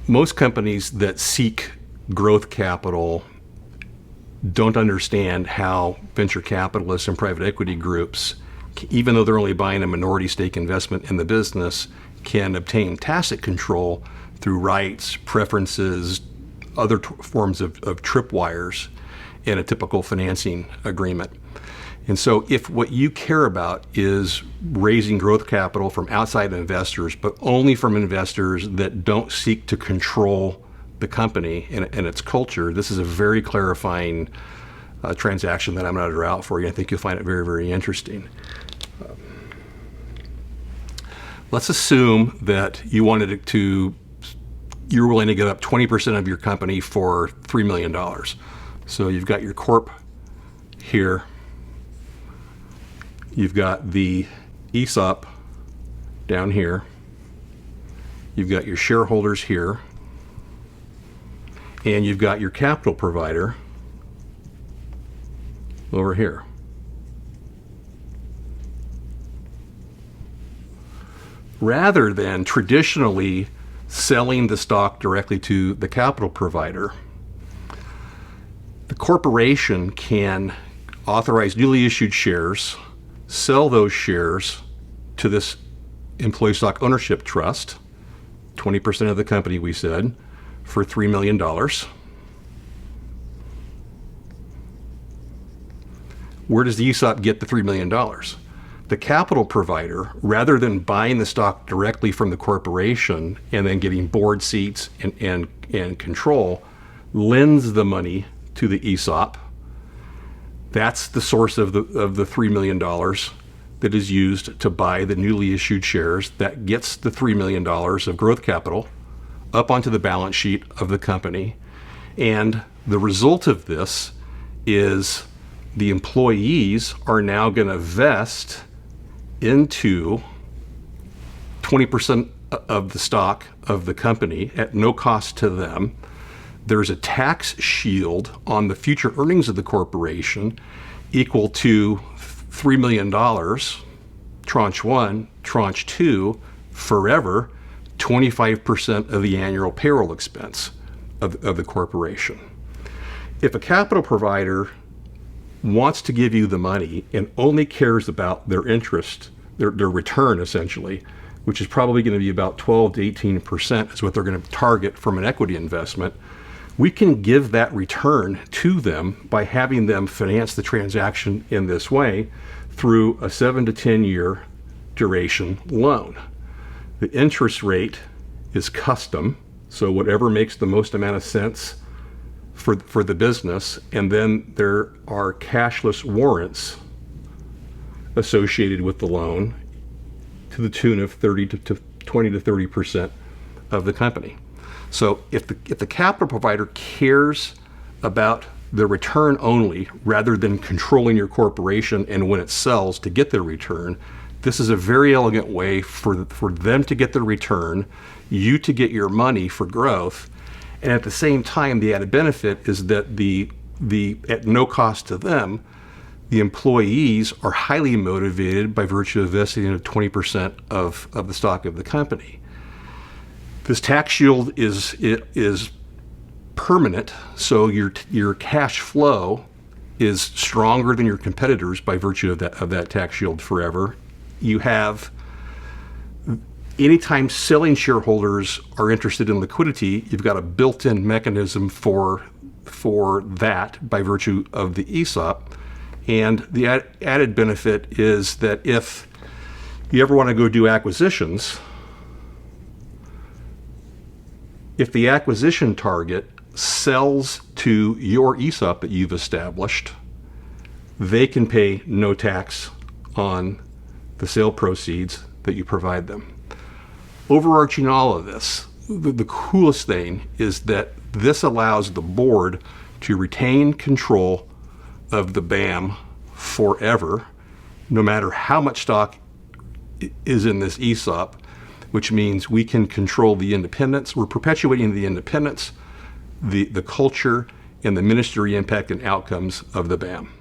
most companies that seek growth capital don't understand how venture capitalists and private equity groups, even though they're only buying a minority stake investment in the business, can obtain tacit control through rights, preferences, other forms of tripwires in a typical financing agreement. And so if what you care about is raising growth capital from outside investors, but only from investors that don't seek to control the company and its culture, this is a very clarifying transaction that I'm going to draw out for you. I think you'll find it very, very interesting. Let's assume that you wanted to, you're willing to give up 20% of your company for $3 million. So you've got your corp here. You've got the ESOP down here. You've got your shareholders here. And you've got your capital provider over here. Rather than traditionally selling the stock directly to the capital provider, the corporation can authorize newly issued shares, sell those shares to this employee stock ownership trust, 20% of the company, we said, for $3 million. Where does the ESOP get the $3 million? The capital provider, rather than buying the stock directly from the corporation and then getting board seats and control, lends the money to the ESOP. That's the source of the $3 million that is used to buy the newly issued shares. That gets the $3 million of growth capital up onto the balance sheet of the company. And the result of this is the employees are now going to vest into 20% of the stock of the company at no cost to them. There's a tax shield on the future earnings of the corporation equal to $3 million, tranche one, tranche two, forever, 25% of the annual payroll expense of the corporation. If a capital provider wants to give you the money and only cares about their interest, their return essentially, which is probably going to be about 12 to 18% is what they're going to target from an equity investment, we can give that return to them by having them finance the transaction in this way through a 7 to 10 year duration loan. The interest rate is custom, so whatever makes the most amount of sense for the business, and then there are cashless warrants associated with the loan to the tune of 20 to 30% of the company. So if the capital provider cares about the return only rather than controlling your corporation and when it sells to get their return, this is a very elegant way for them to get their return, you to get your money for growth, and at the same time, the added benefit is that the at no cost to them, the employees are highly motivated by virtue of vesting in 20% of the stock of the company. This tax shield is permanent, so your cash flow is stronger than your competitors by virtue of that tax shield forever. You have, anytime selling shareholders are interested in liquidity, you've got a built-in mechanism for that by virtue of the ESOP. And the added benefit is that if you ever want to go do acquisitions, if the acquisition target sells to your ESOP that you've established, they can pay no tax on the sale proceeds that you provide them. Overarching all of this, the coolest thing is that this allows the board to retain control of the BAM forever, no matter how much stock is in this ESOP, which means we can control the independence. We're perpetuating the independence, the culture, and the ministry impact and outcomes of the BAM.